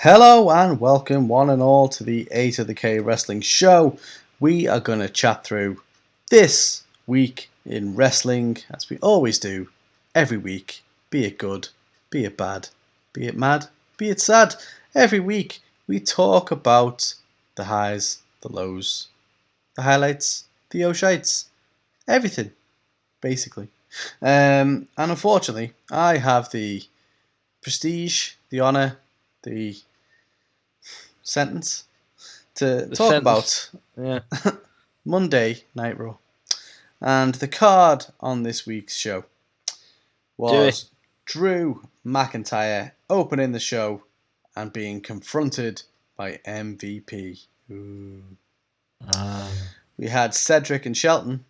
Hello and welcome one and all to the A2theK Wrestling Show. We are going to chat through this week in wrestling, as we always do, every week. Be it good, be it bad, be it mad, be it sad. Every week we talk about the highs, the lows, the highlights, the oh-shites, everything, basically. And unfortunately, I have the prestige, the honour, the sentence to The talk sentence. about Monday Night Raw. And the card on this week's show was Drew McIntyre opening the show and being confronted by MVP. We had Cedric and Shelton.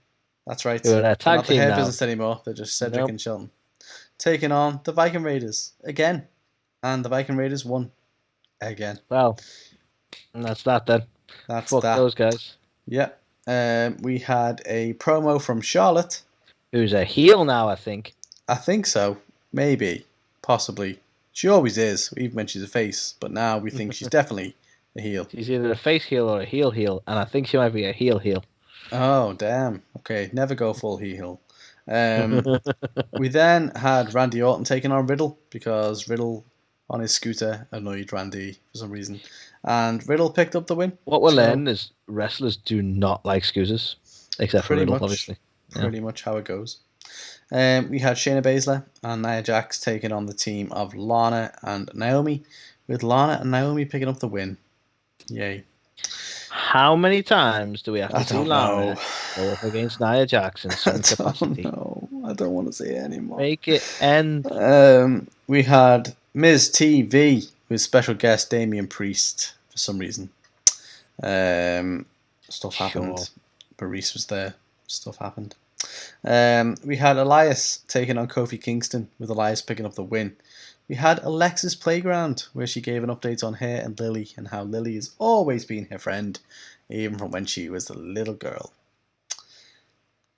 That's right. Who are a They're tag not the team hair now. business anymore. They're just Cedric Nope. and Shelton. Taking on the Viking Raiders again. And the Viking Raiders won again. Well, and that's that then. That's Fuck that. those guys. Yeah. We had a promo from Charlotte. Who's a heel now, I think. I think so. Maybe. Possibly. She always is, even when she's a face. But now we think she's definitely a heel. She's either a face heel or a heel heel, and I think she might be a heel. Oh, damn. Okay, never go full heel. We then had Randy Orton taking on Riddle because Riddle on his scooter annoyed Randy for some reason. And Riddle picked up the win. What we're learning is wrestlers do not like scooters, except for Riddle, obviously. Pretty much how it goes. We had Shayna Baszler and Nia Jax taking on the team of Lana and Naomi, with Lana and Naomi picking up the win. Yay. How many times do we have to see don't Lana know. go up against Nia Jax in some capacity? No, I don't want to say it anymore. Make it end. We had Miz TV with special guest Damian Priest for some reason. Stuff happened. Sure. Maurice was there. Stuff happened. We had Elias taking on Kofi Kingston, with Elias picking up the win. We had Alexa's Playground, where she gave an update on her and Lily, and how Lily has always been her friend, even from when she was a little girl.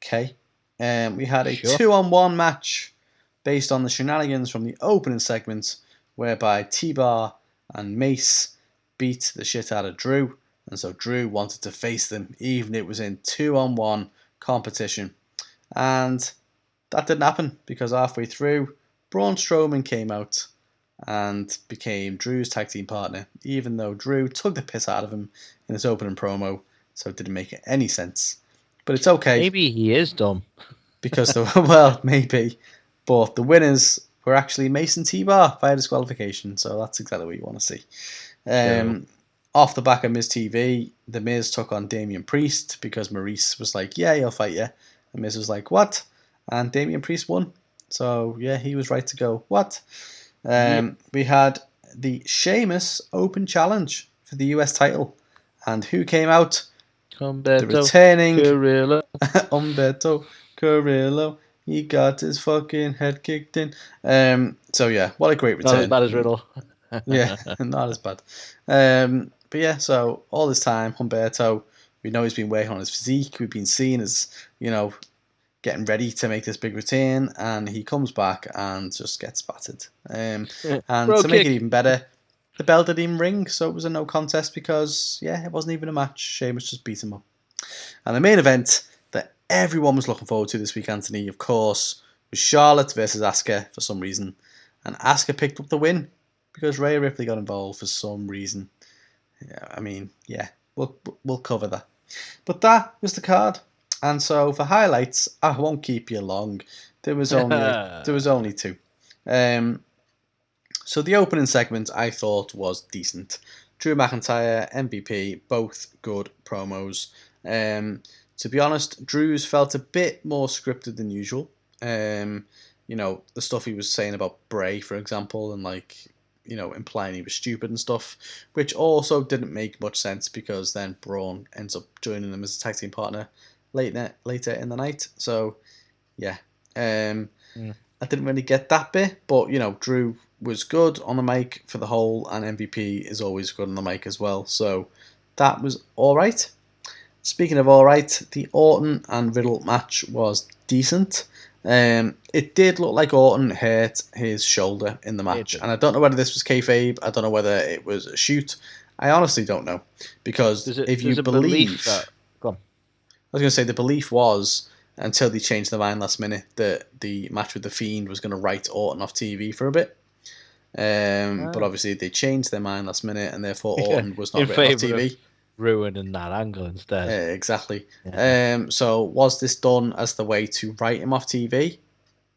Okay. We had a 2-on-1 match based on the shenanigans from the opening segment, whereby T-Bar and Mace beat the shit out of Drew, and so Drew wanted to face them, even it was in 2-on-1 competition. And that didn't happen, because halfway through, Braun Strowman came out and became Drew's tag team partner, even though Drew took the piss out of him in his opening promo, so it didn't make any sense. But it's okay. Maybe he is dumb. Because, well, maybe. But the winners were actually Mace and T-Bar via disqualification, so that's exactly what you want to see. Off the back of Miz TV, The Miz took on Damian Priest because Maurice was like, yeah, he'll fight you. And Miz was like, what? And Damian Priest won. So, yeah, he was right to go. What? We had the Sheamus Open Challenge for the US title. And who came out? Humberto the returning Carrillo. Humberto Carrillo. He got his fucking head kicked in. So, yeah, what a great return. Not as bad as Riddle. Yeah, not as bad. But yeah, so all this time, Humberto, we know he's been working on his physique. We've been seeing as, getting ready to make this big return, and he comes back and just gets battered. And to make it even better, the bell didn't even ring, so it was a no contest because, it wasn't even a match. Sheamus just beat him up. And the main event that everyone was looking forward to this week, Anthony, of course, was Charlotte versus Asuka for some reason. And Asuka picked up the win because Rhea Ripley got involved for some reason. We'll cover that. But that was the card. And so for highlights, I won't keep you long. There was only two. So the opening segment I thought was decent. Drew McIntyre, MVP, both good promos. To be honest, Drew's felt a bit more scripted than usual. The stuff he was saying about Bray, for example, and implying he was stupid and stuff, which also didn't make much sense because then Braun ends up joining them as a tag team partner later in the night. So, yeah. I didn't really get that bit, but, Drew was good on the mic for the whole, and MVP is always good on the mic as well. So, that was alright. Speaking of alright, the Orton and Riddle match was decent. It did look like Orton hurt his shoulder in the match, and I don't know whether this was kayfabe. I don't know whether it was a shoot. I honestly don't know, because if you believe that, go on. I was going to say the belief was, until they changed their mind last minute, that the match with the Fiend was going to write Orton off TV for a bit. But obviously they changed their mind last minute, and therefore Orton was not written off TV. Ruining that angle instead. Exactly. Yeah. So was this done as the way to write him off TV?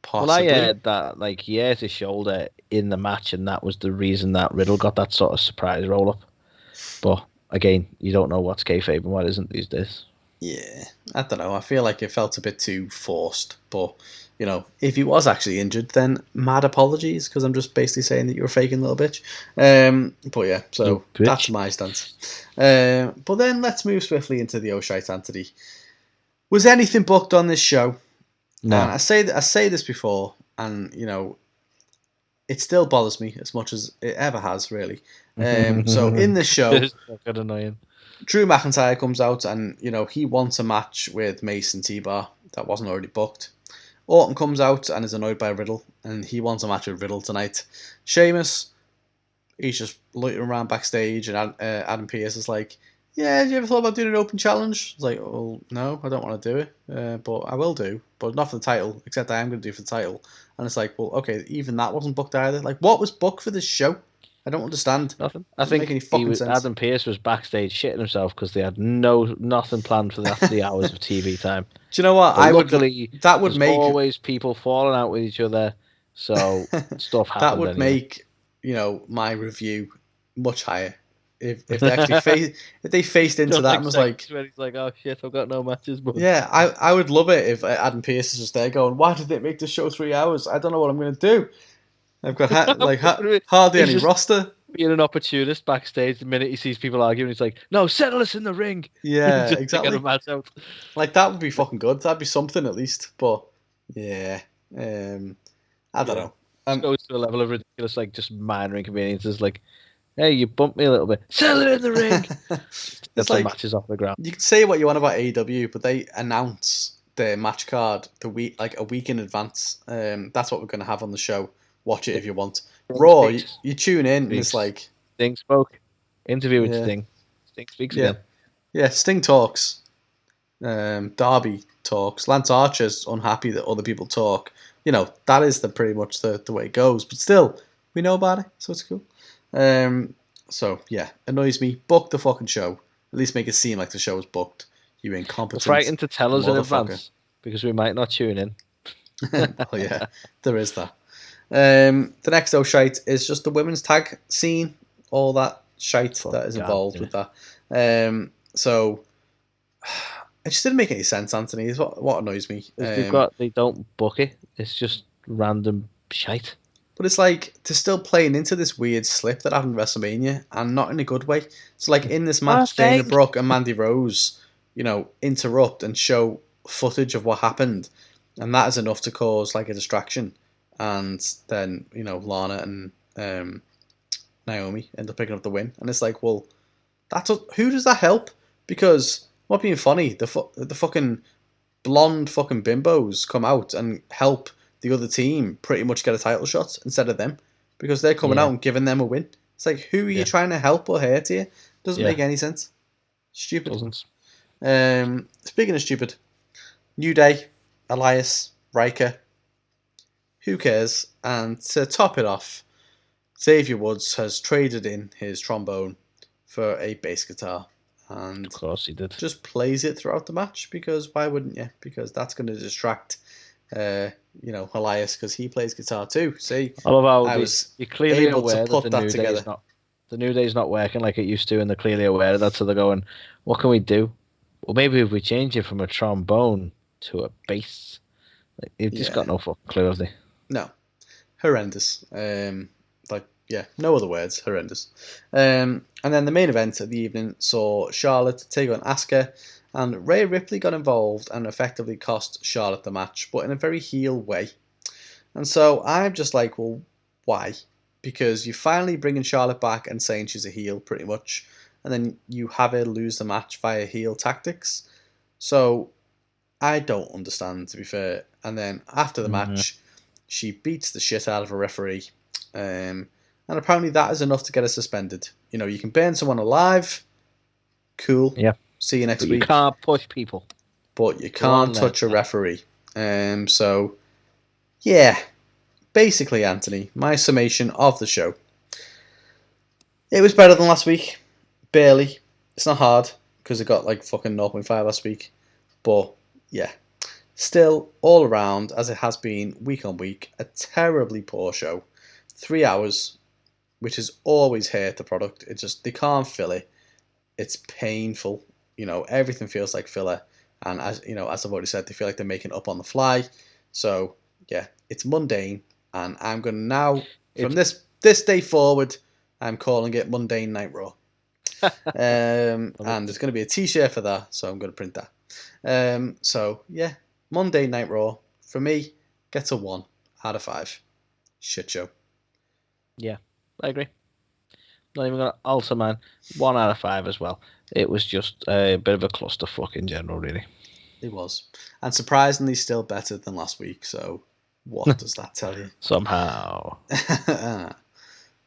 Possibly. Well, I heard that like he hurt his shoulder in the match, and that was the reason that Riddle got that sort of surprise roll up. But again, you don't know what's kayfabe and what isn't these days. Yeah, I don't know. I feel like it felt a bit too forced. But, you know, if he was actually injured, then mad apologies, because I'm just basically saying that you're a faking little bitch. But yeah, so that's my stance. But then let's move swiftly into the O'Shite Anthony. Was anything booked on this show? No. And I say this before, and, you know, it still bothers me as much as it ever has, really. So in this show, it's fucking annoying. Drew McIntyre comes out and, you know, he wants a match with Mason T-Bar that wasn't already booked. Orton comes out and is annoyed by Riddle, and he wants a match with Riddle tonight. Sheamus, he's just loitering around backstage, and Adam Pearce is like, yeah, have you ever thought about doing an open challenge? It's like, well, no, I don't want to do it, but I will do, but not for the title, except I am going to do it for the title. And it's like, well, okay, even that wasn't booked either. Like, what was booked for this show? I don't understand. Nothing. I think Adam Pearce was backstage shitting himself because they had nothing planned for the 3 hours of TV time. Do you know what? That would make always people falling out with each other, so stuff happened. That would make, you know, my review much higher if they actually if they faced into that and was like, when he's like, oh shit, I've got no matches. But yeah, I would love it if Adam Pearce is just there going, why did they make the show 3 hours? I don't know what I'm going to do. I've got hardly any roster. Being an opportunist backstage, the minute he sees people arguing, he's like, "No, settle us in the ring." Yeah, just exactly. To get a match out. Like that would be fucking good. That'd be something at least. But yeah, I don't know. It goes to a level of ridiculous, like just minor inconveniences. Like, hey, you bumped me a little bit. Settle it in the ring. Get like matches off the ground. You can say what you want about AEW, but they announce their match card a week in advance. That's what we're going to have on the show. Watch it if you want. Raw, you tune in and it's like... Sting spoke. Interview with Sting. Sting speaks again. Yeah, Sting talks. Darby talks. Lance Archer's unhappy that other people talk. You know, that is pretty much the way it goes. But still, we know about it, so it's cool. So, yeah, annoys me. Book the fucking show. At least make it seem like the show is booked. You incompetent. We're frightened to tell us in advance because we might not tune in. Well, yeah, there is that. The next shite is just the women's tag scene, all that shite that is involved with that. So it just didn't make any sense, Anthony. Is what annoys me. They don't book it. It's just random shite. But it's like they're still playing into this weird slip that happened at WrestleMania, and not in a good way. So like in this match, Dana Brooke and Mandy Rose, you know, interrupt and show footage of what happened, and that is enough to cause like a distraction. And then, you know, Lana and Naomi end up picking up the win. And it's like, well, who does that help? Because, not being funny, the fucking blonde fucking bimbos come out and help the other team pretty much get a title shot instead of them. Because they're coming out and giving them a win. It's like, who are you trying to help or hurt here? Doesn't make any sense. Stupid. Doesn't. Speaking of stupid, New Day, Elias, Riker. Who cares? And to top it off, Xavier Woods has traded in his trombone for a bass guitar. And of course he did. Just plays it throughout the match, because why wouldn't you? Because that's going to distract, Elias, because he plays guitar too. See, I love how you're clearly aware that the New Day's not working like it used to, and they're clearly aware of that, so they're going, what can we do? Well, maybe if we change it from a trombone to a bass. Like, they've just got no fucking clue, have they? No. Horrendous. No other words. Horrendous. And then the main event of the evening saw Charlotte take on Asuka, and Rhea Ripley got involved and effectively cost Charlotte the match, but in a very heel way. And so I'm just like, well, why? Because you're finally bringing Charlotte back and saying she's a heel, pretty much, and then you have her lose the match via heel tactics. So I don't understand, to be fair. And then after the match, she beats the shit out of a referee. And apparently that is enough to get her suspended. You know, you can burn someone alive. Cool. Yeah. See you next week. You can't push people. But you can't touch a referee. So, yeah. Basically, Anthony, my summation of the show. It was better than last week. Barely. It's not hard, because it got like fucking 0.5 last week. But, yeah. Still, all around, as it has been week on week, a terribly poor show. 3 hours, which has always hurt the product. It just, they can't fill it. It's painful. You know, everything feels like filler. And as you know, as I've already said, they feel like they're making up on the fly. So, yeah, it's mundane. And I'm going to now, from this day forward, I'm calling it Mundane Night Raw. And there's going to be a t-shirt for that, so I'm going to print that. So, yeah, Monday Night Raw, for me, gets a 1 out of 5. Shit show. Yeah, I agree. Not even going to alter, man. 1 out of 5 as well. It was just a bit of a clusterfuck in general, really. It was. And surprisingly still better than last week, so what does that tell you? Somehow.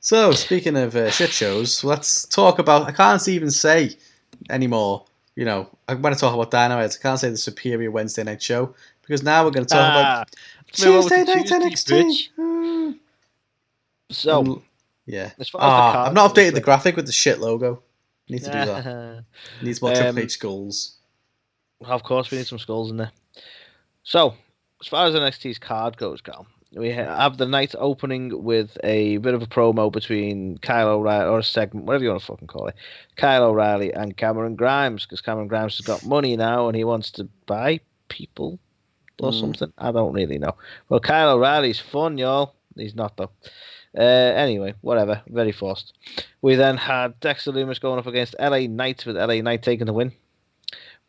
So, speaking of shit shows, let's talk about... I can't even say anymore, you know, when I talk about Dynamite, I can't say the superior Wednesday night show, because now we're going to talk about Tuesday night NXT. So, yeah. I've not updated the graphic with the shit logo. Need to do that. Needs more Triple H skulls. Of course, we need some skulls in there. So, as far as NXT's card goes, Cal, we have the night opening with a bit of a promo between Kyle O'Reilly, or a segment, whatever you want to fucking call it, Kyle O'Reilly and Cameron Grimes, because Cameron Grimes has got money now and he wants to buy people or something. I don't really know. Well, Kyle O'Reilly's fun, y'all. He's not, though. Anyway, whatever. Very forced. We then had Dexter Lumis going up against LA Knight, with LA Knight taking the win.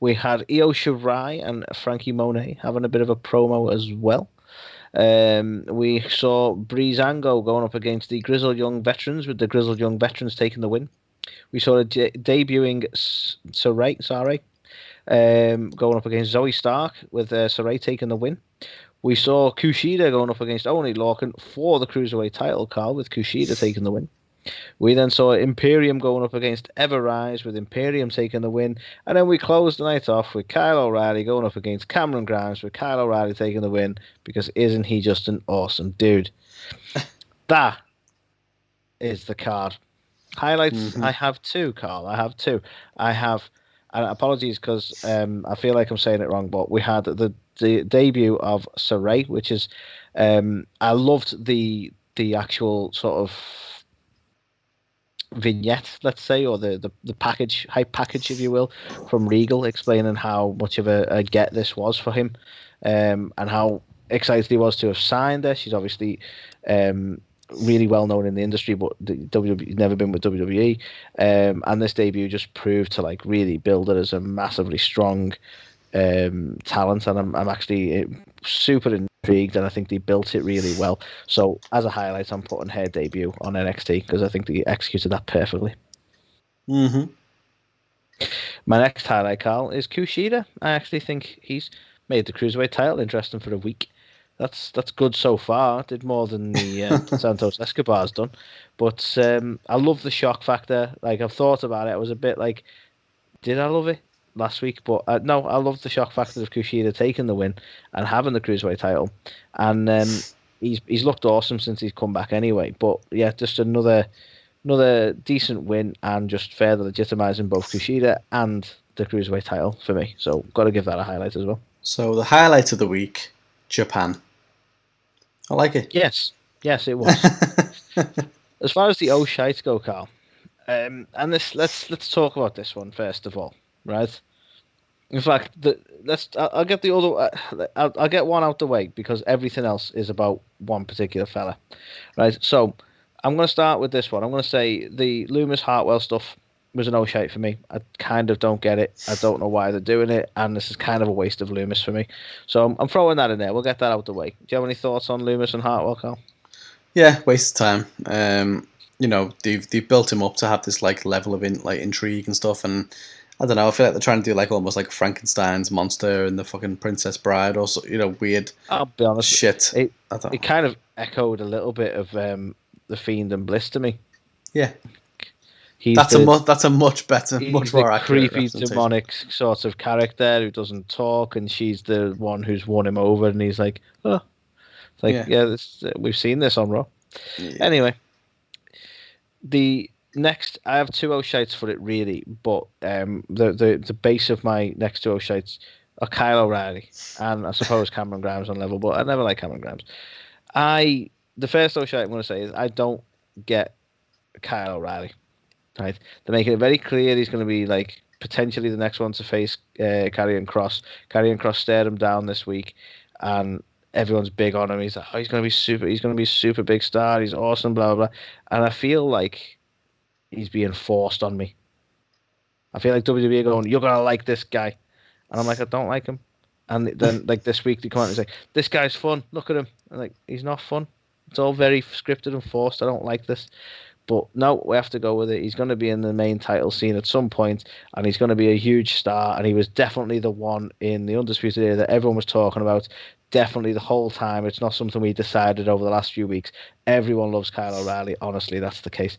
We had Io Shirai and Frankie Monet having a bit of a promo as well. We saw Breezango going up against the Grizzled Young Veterans, with the Grizzled Young Veterans taking the win. We saw debuting Sarai going up against Zoe Stark, with Sarai taking the win. We saw Kushida going up against Oney Lorcan for the Cruiserweight title, Carl, with Kushida taking the win. We then saw Imperium going up against Ever-Rise, with Imperium taking the win. And then we closed the night off with Kyle O'Reilly going up against Cameron Grimes, with Kyle O'Reilly taking the win, because isn't he just an awesome dude? That is the card. Highlights, I have 2, Carl. I have 2. I have, and apologies because I feel like I'm saying it wrong, but we had the debut of Sarai, which is, I loved the actual sort of vignette, let's say, or the package, hype package, if you will, from Regal, explaining how much of a get this was for him, and how excited he was to have signed her. She's obviously really well known in the industry, but WWE never been with WWE, and this debut just proved to like really build her as a massively strong talent, and I'm actually super intrigued, and I think they built it really well. So as a highlight, I'm putting her debut on NXT, because I think they executed that perfectly. My next highlight, Carl, is Kushida. I actually think he's made the Cruiserweight title interesting for a week. That's good so far. Did more than the Santos Escobar's done, but I love the shock factor. Like, I've thought about it. I was a bit like, did I love it last week? But no, I love the shock factor of Kushida taking the win and having the Cruiserweight title, and he's looked awesome since he's come back anyway. But yeah, just another decent win, and just further legitimizing both Kushida and the Cruiserweight title for me. So got to give that a highlight as well. So the highlight of the week, Japan. I like it. Yes, it was. As far as the shites go, Carl, and this, let's talk about this one first of all, right? In fact, I'll get the other. I'll get one out the way, because everything else is about one particular fella, right? So I'm going to start with this one. I'm going to say the Lumis Hartwell stuff was an shite for me. I kind of don't get it. I don't know why they're doing it, and this is kind of a waste of Lumis for me. So I'm throwing that in there. We'll get that out the way. Do you have any thoughts on Lumis and Hartwell, Carl? Yeah, waste of time. You know, they've built him up to have this like level of intrigue and stuff, and I don't know. I feel like they're trying to do like almost like Frankenstein's monster and the fucking Princess Bride, or weird. I'll be honest. Shit. It kind of echoed a little bit of the Fiend and Bliss to me. Yeah. That's a much better, much more accurate creepy, demonic sort of character who doesn't talk, and she's the one who's won him over, and he's like, oh, it's like, yeah we've seen this on Raw. Yeah. Anyway, the next, I have 2 shites for it really, but the base of my next 2 shites are Kyle O'Reilly and I suppose Cameron Grimes on level, but I never like Cameron Grimes. The first shite I'm going to say is I don't get Kyle O'Reilly. Right, they're making it very clear he's going to be like potentially the next one to face Karrion Kross. Karrion Kross stared him down this week, and everyone's big on him. He's like, oh, he's going to be super. He's going to be a super big star. He's awesome. Blah blah blah. And I feel like he's being forced on me. I feel like WWE are going, you're going to like this guy, and I'm like, I don't like him. And then like this week they come out and say, this guy's fun. Look at him. I'm like, he's not fun. It's all very scripted and forced. I don't like this. But no, we have to go with it. He's going to be in the main title scene at some point, and he's going to be a huge star. And he was definitely the one in the Undisputed Era that everyone was talking about. Definitely the whole time. It's not something we decided over the last few weeks. Everyone loves Kyle O'Reilly. Honestly, that's the case.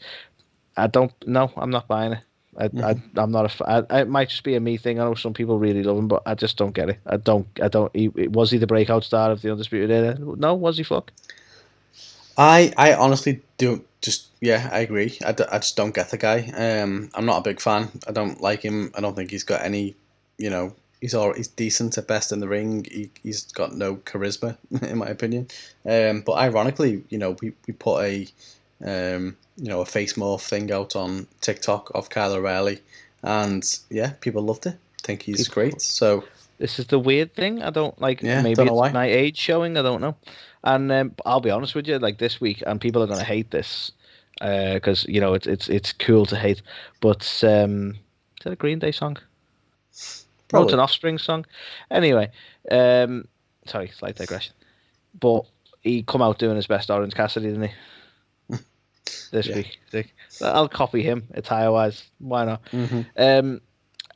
I'm not buying it. I'm not a fan. It might just be a me thing. I know some people really love him, but I just don't get it. I don't. Was he the breakout star of the Undisputed Era? No, was he? Fuck. I honestly don't. I agree. I just don't get the guy. I'm not a big fan. I don't like him. I don't think he's got any. He's decent at best in the ring. He's got no charisma in my opinion. But ironically, we put a a face morph thing out on TikTok of Kyle O'Reilly, and people loved it. Think he's great. So this is the weird thing. I don't like. Maybe it's my age showing. I don't know. And I'll be honest with you, like this week, and people are going to hate this because it's cool to hate. But is that a Green Day song? Probably. No, it's an Offspring song. Anyway, sorry, slight digression. But he come out doing his best Orange Cassidy, didn't he? This week, I'll copy him attire wise. Why not? Mm-hmm.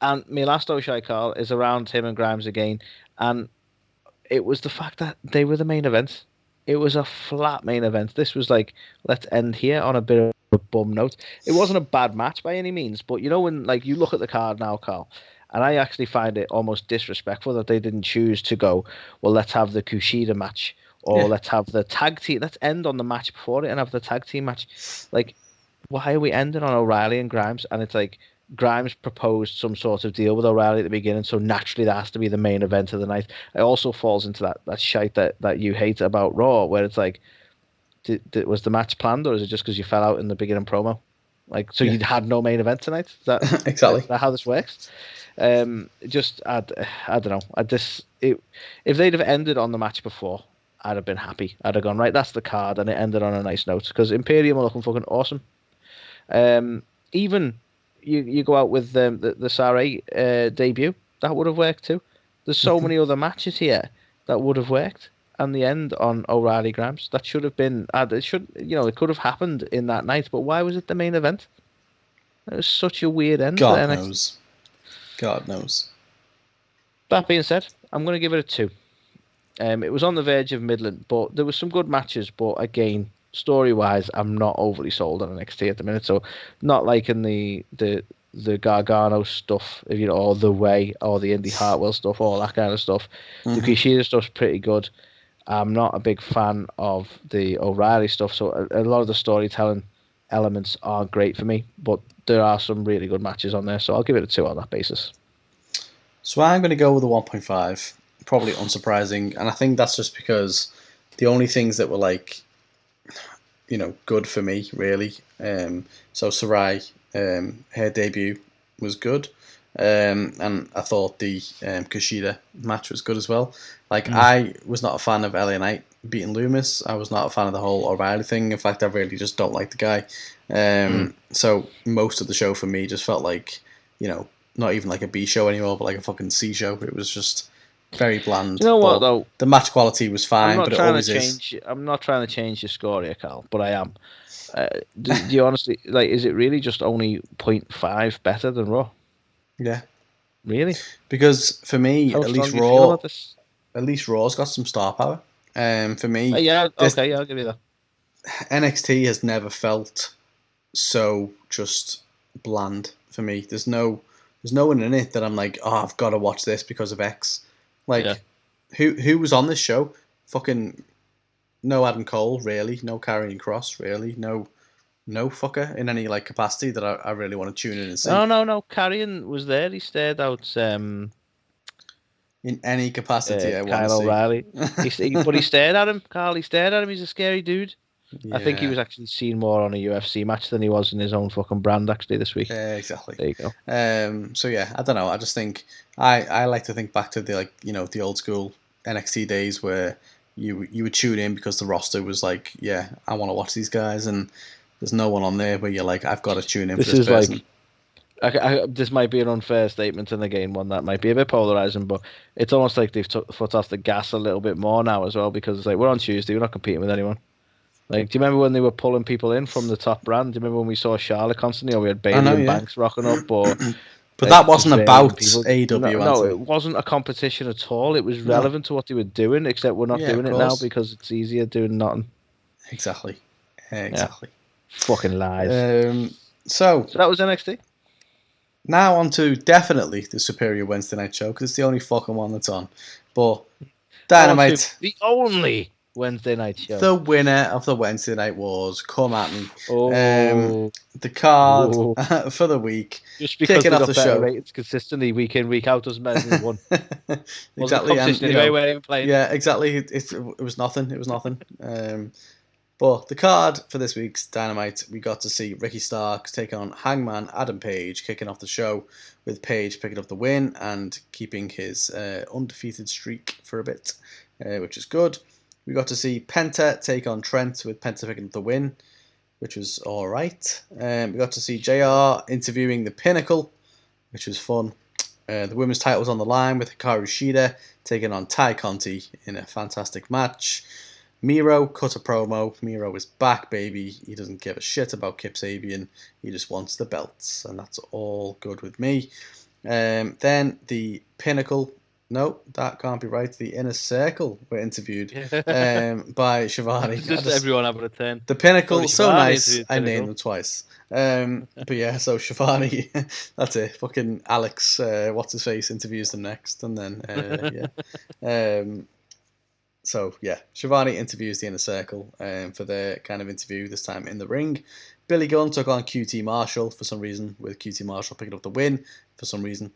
And my last O'Shea Carl is around him and Grimes again, and it was the fact that they were the main event. It was a flat main event. This was like, let's end here on a bit of a bum note. It wasn't a bad match by any means, but when like you look at the card now, Carl, and I actually find it almost disrespectful that they didn't choose to go, well, let's have the Kushida match, or let's have the tag team. Let's end on the match before it and have the tag team match. Like, why are we ending on O'Reilly and Grimes? And it's like, Grimes proposed some sort of deal with O'Reilly at the beginning, so naturally that has to be the main event of the night. It also falls into that shite that you hate about Raw, where it's like, was the match planned, or is it just because you fell out in the beginning promo? Like, so you had no main event tonight? Is that exactly is that how this works? I don't know. If they'd have ended on the match before, I'd have been happy. I'd have gone, right, that's the card, and it ended on a nice note, because Imperium are looking fucking awesome. Even you go out with the Saray debut, that would have worked too. There's so many other matches here that would have worked, and the end on O'Reilly Grimes, that should have been it could have happened in that night, but why was it the main event? It was such a weird end. God knows. That being said, I'm going to give it a 2. It was on the verge of Midland, but there were some good matches, but again, story-wise, I'm not overly sold on NXT at the minute, so not liking the Gargano stuff, or the Way, or the Indy Hartwell stuff, all that kind of stuff. The Kushida stuff's pretty good. I'm not a big fan of the O'Reilly stuff, so a lot of the storytelling elements aren't great for me, but there are some really good matches on there, so I'll give it a 2 on that basis. So I'm going to go with a 1.5, probably unsurprising, and I think that's just because the only things that were like, good for me, really. So Sarai, her debut was good. And I thought the Kushida match was good as well. Like, I was not a fan of LA Knight beating Loomis. I was not a fan of the whole O'Reilly thing. In fact, I really just don't like the guy. So most of the show for me just felt like, not even like a B show anymore, but like a fucking C show. It was just very bland. You know what, though? The match quality was fine, but it always is. I'm not trying to change your score here, Carl, but I am. Do you honestly, like, is it really just only 0.5 better than Raw? Yeah. Really? Because for me, How strong do you feel about this? At least Raw's got some star power. For me, yeah, okay, I'll give you that. NXT has never felt so just bland for me. There's no one in it that I'm like, oh, I've got to watch this because of X. Like, who was on this show? Fucking no Adam Cole, really. No Karrion Kross, really. No fucker in any like capacity that I really want to tune in and see. No. Karrion was there. He stared out. In any capacity, I want to Kyle see. O'Reilly. But he stared at him, Carl. He stared at him. He's a scary dude. Yeah. I think he was actually seen more on a UFC match than he was in his own fucking brand actually this week. Exactly. There you go. So yeah, I don't know. I just think I like to think back to the the old school NXT days where you would tune in because the roster was like, yeah, I want to watch these guys, and there's no one on there where you're like, I've got to tune in for this person. Like, this might be an unfair statement, and again, one that might be a bit polarizing, but it's almost like they've took the foot off the gas a little bit more now as well, because it's like, we're on Tuesday, we're not competing with anyone. Like, do you remember when they were pulling people in from the top brand? Do you remember when we saw Charlotte constantly, or we had Bayley and Banks rocking up? Or but that wasn't about AEW. No, it wasn't a competition at all. It was relevant to what they were doing, except we're not doing it now because it's easier doing nothing. Exactly. Yeah. Fucking lies. So that was NXT. Now on to definitely the Superior Wednesday Night Show, because it's the only fucking one that's on. But Dynamite, the only Wednesday Night Show. The winner of the Wednesday Night Wars. Come at me. The card for the week. Just because kicking off the show. Ratings consistently week in, week out doesn't mean we won. Exactly. Anyway, we're even playing. Yeah, exactly. It was nothing. It was nothing. But the card for this week's Dynamite, we got to see Ricky Starks take on Hangman Adam Page, kicking off the show with Page picking up the win and keeping his undefeated streak for a bit, which is good. We got to see Penta take on Trent with Penta picking up the win, which was all right. We got to see JR interviewing the Pinnacle, which was fun. The women's title was on the line with Hikaru Shida taking on Ty Conti in a fantastic match. Miro cut a promo. Miro is back, baby. He doesn't give a shit about Kip Sabian. He just wants the belts, and that's all good with me. Then the Pinnacle. No, that can't be right. The Inner Circle were interviewed by Shivani. Just everyone having a turn. The Pinnacle, so nice. I named them twice. But yeah, so Shivani, that's it. Fucking Alex, what's his face, interviews them next, and then So yeah, Shivani interviews the Inner Circle for their kind of interview, this time in the ring. Billy Gunn took on QT Marshall for some reason, with QT Marshall picking up the win for some reason.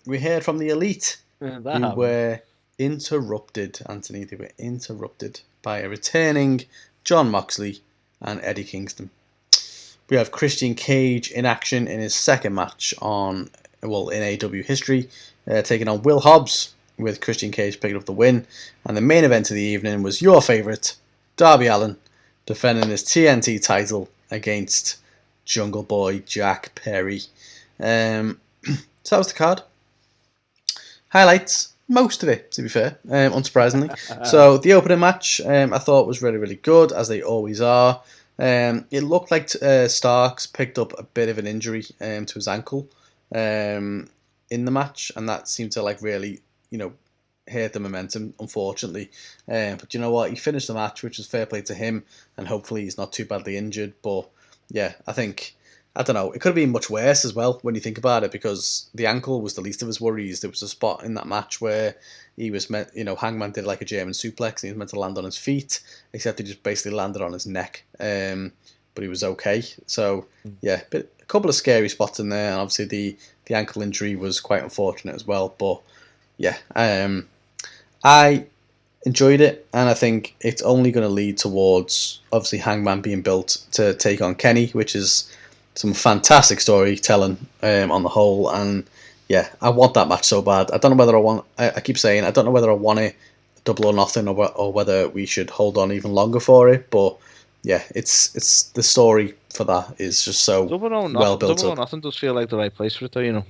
We heard from the Elite, who were interrupted, Anthony. They were interrupted by a returning Jon Moxley and Eddie Kingston. We have Christian Cage in action in his second match in AEW history, taking on Will Hobbs, with Christian Cage picking up the win. And the main event of the evening was your favourite, Darby Allin, defending his TNT title against Jungle Boy Jack Perry. So that was the card. Highlights, most of it, to be fair, unsurprisingly. So the opening match I thought was really, really good, as they always are. It looked like Starks picked up a bit of an injury to his ankle in the match, and that seemed to really hurt the momentum, unfortunately. But you know what? He finished the match, which is fair play to him, and hopefully he's not too badly injured. But yeah, I don't know, it could have been much worse as well when you think about it, because the ankle was the least of his worries. There was a spot in that match where he was meant, Hangman did like a German suplex and he was meant to land on his feet, except he just basically landed on his neck. But he was okay. So yeah, a couple of scary spots in there, and obviously the ankle injury was quite unfortunate as well. But yeah, I enjoyed it, and I think it's only going to lead towards obviously Hangman being built to take on Kenny, which is some fantastic storytelling on the whole. And yeah, I want that match so bad. I don't know whether I keep saying I don't know whether I want it double or nothing, or whether we should hold on even longer for it. But yeah, it's the story for that is just so well built up. Double or nothing does feel like the right place for it, though,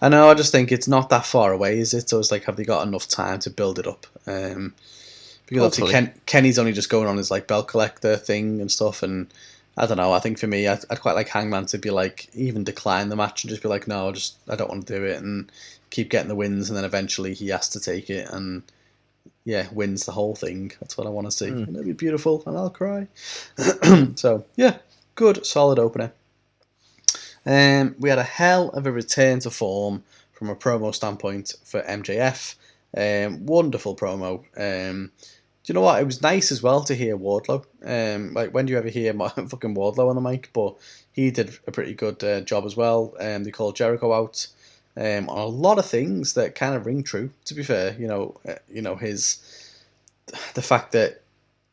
I know, I just think it's not that far away, is it? So it's like, have they got enough time to build it up? Because obviously Kenny's only just going on his belt collector thing and stuff, and I don't know. I think for me, I'd quite like Hangman to be like, even decline the match and just be like, no, I don't want to do it, and keep getting the wins, and then eventually he has to take it and wins the whole thing. That's what I want to see, and it'll be beautiful, and I'll cry. So yeah, good, solid opener. We had a hell of a return to form from a promo standpoint for MJF. Wonderful promo. Do you know what? It was nice as well to hear Wardlow. Like, when do you ever hear fucking Wardlow on the mic? But he did a pretty good job as well. They called Jericho out on a lot of things that kind of ring true. To be fair, the fact that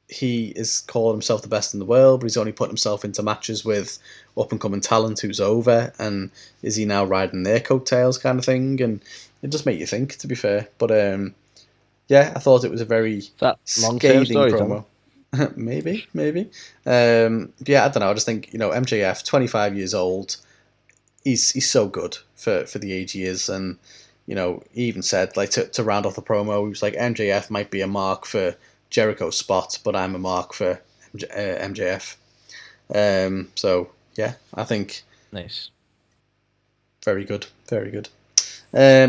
he is calling himself the best in the world, but he's only putting himself into matches with up and coming talent who's over, and is he now riding their coattails, kind of thing? And it just make you think. To be fair, but yeah, I thought it was a very scathing promo. maybe. Yeah, I don't know. I just think, MJF, 25 years old, he's so good for the age he is, and he even said, like, to round off the promo, he was like, MJF might be a mark for Jericho's spot, but I'm a mark for MJF. So yeah, I think nice, very good, very good.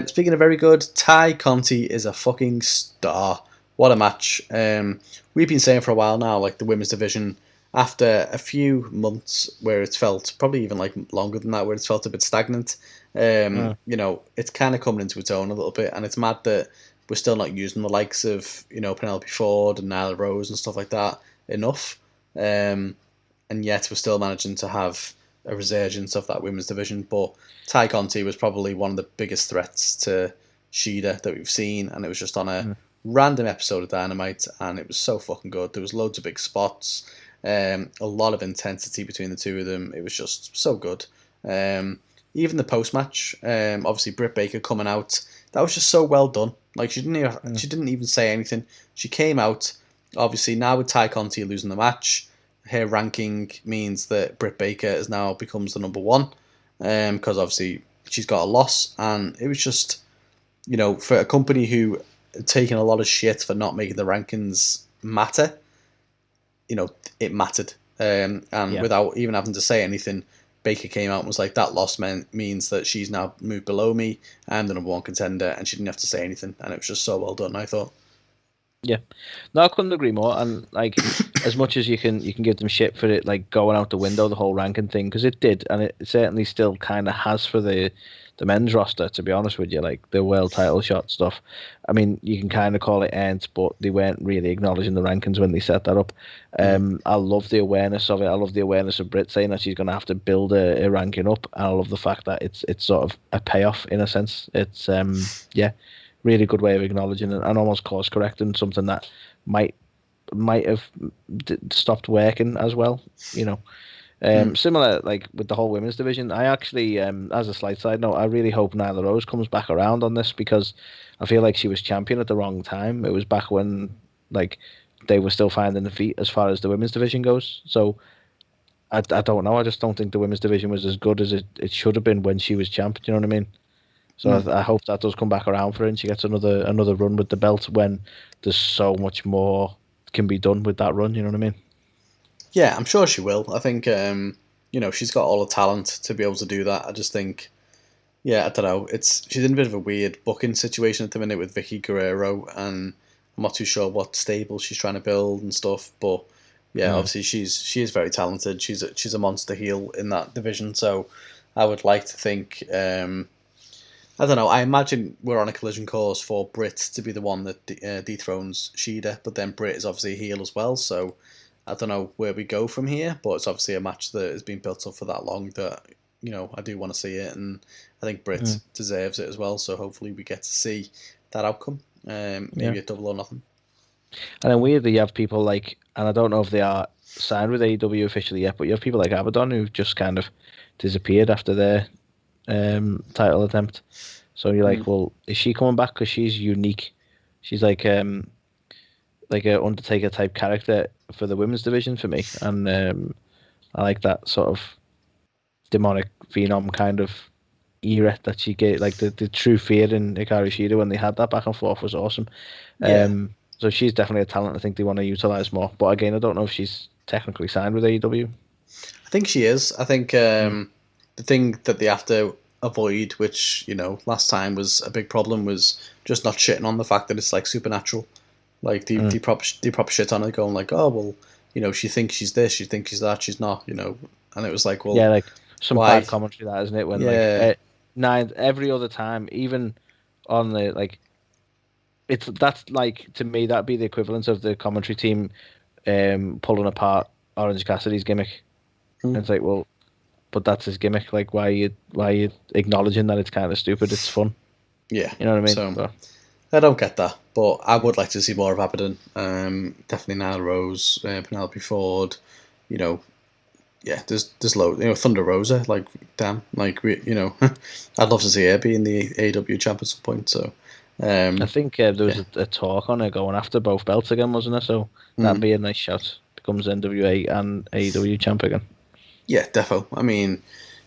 Speaking of very good, Ty Conti is a fucking star. What a match. We've been saying for a while now, like, the women's division, after a few months where it's felt, probably even like longer than that, where it's felt a bit stagnant, it's kind of coming into its own a little bit, and it's mad that we're still not using the likes of, Penelope Ford and Nyla Rose and stuff like that enough. And yet we're still managing to have a resurgence of that women's division. But Ty Conti was probably one of the biggest threats to Shida that we've seen, and it was just on a random episode of Dynamite, and it was so fucking good. There was loads of big spots, a lot of intensity between the two of them. It was just so good. Even the post-match, obviously Britt Baker coming out, that was just so well done. Like, she didn't even say anything. She came out. Obviously, now with Ty Conti losing the match, her ranking means that Britt Baker now becomes the number one, because obviously she's got a loss, and it was just, for a company who had taken a lot of shit for not making the rankings matter, it mattered, and without even having to say anything, Baker came out and was like, that loss means that she's now moved below me, I'm the number one contender, and she didn't have to say anything, and it was just so well done, I thought. Yeah, no, I couldn't agree more. And, like, as much as you can give them shit for it, like, going out the window, the whole ranking thing, because it did, and it certainly still kind of has for the men's roster. To be honest with you, like, the world title shot stuff. I mean, you can kind of call it earned, but they weren't really acknowledging the rankings when they set that up. I love the awareness of it. I love the awareness of Britt saying that she's going to have to build a ranking up. And I love the fact that it's sort of a payoff in a sense. It's really good way of acknowledging it and almost course correcting something that might have stopped working as well. Similar, like, with the whole women's division. I actually, as a slight side note, I really hope Nyla Rose comes back around on this, because I feel like she was champion at the wrong time. It was back when, like, they were still finding the feet as far as the women's division goes. So I don't know. I just don't think the women's division was as good as it should have been when she was champ. Do you know what I mean? So I hope that does come back around for her, and she gets another run with the belt when there's so much more can be done with that run. You know what I mean? Yeah, I'm sure she will. I think, she's got all the talent to be able to do that. I just think, I don't know. She's in a bit of a weird booking situation at the minute with Vicky Guerrero, and I'm not too sure what stable she's trying to build and stuff. But obviously she is very talented. She's a monster heel in that division. So I would like to think. I don't know. I imagine we're on a collision course for Britt to be the one that dethrones Shida, but then Britt is obviously a heel as well. So I don't know where we go from here, but it's obviously a match that has been built up for that long that I do want to see it, and I think Britt deserves it as well. So hopefully we get to see that outcome. Maybe a double or nothing. And then weirdly, you have people like, and I don't know if they are signed with AEW officially yet, but you have people like Abaddon who've just kind of disappeared after their title attempt. So you're like, well, is she coming back? Because she's unique. She's like a Undertaker type character for the women's division for me, and I like that sort of demonic phenom kind of era that she gave. Like the true fear in Hikaru Shida when they had that back and forth was awesome. So she's definitely a talent I think they want to utilize more. But again, I don't know if she's technically signed with AEW. I think she is. I think the thing that they have to avoid, which last time was a big problem, was just not shitting on the fact that it's like supernatural. Like they proper shit on it, going like, oh well, she thinks she's this, she thinks she's that, she's not, and it was like, well, Yeah, like some why? bad commentary, that isn't it? When Yeah, every other time, even on the that's like, to me, that'd be the equivalent of the commentary team pulling apart Orange Cassidy's gimmick. And it's like, well, but that's his gimmick. Like, why are you acknowledging that it's kind of stupid? It's fun. yeah. You know what I mean? So I don't get that, but I would like to see more of Abaddon. Definitely Nyla Rose, Penelope Ford. Yeah, there's loads. Thunder Rosa, like damn, like I'd love to see her be in the AEW champ at some point. So, I think there was a talk on her going after both belts again, wasn't there? So that'd be a nice shout. Becomes NWA and AEW champ again. Yeah, defo. I mean,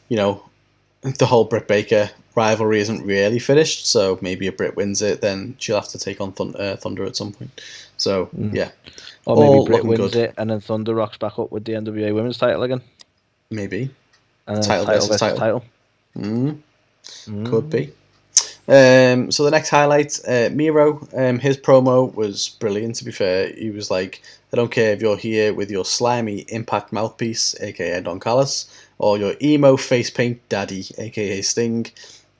the whole Britt Baker rivalry isn't really finished, so maybe if Britt wins it, then she'll have to take on Thunder at some point. So yeah, or maybe Britt wins it and then Thunder rocks back up with the NWA Women's title again. Maybe, and then title versus title. Could be. So the next highlight, Miro, his promo was brilliant, to be fair. He was like, I don't care if you're here with your slimy Impact mouthpiece, aka Don Callis, or your emo face paint daddy, aka Sting.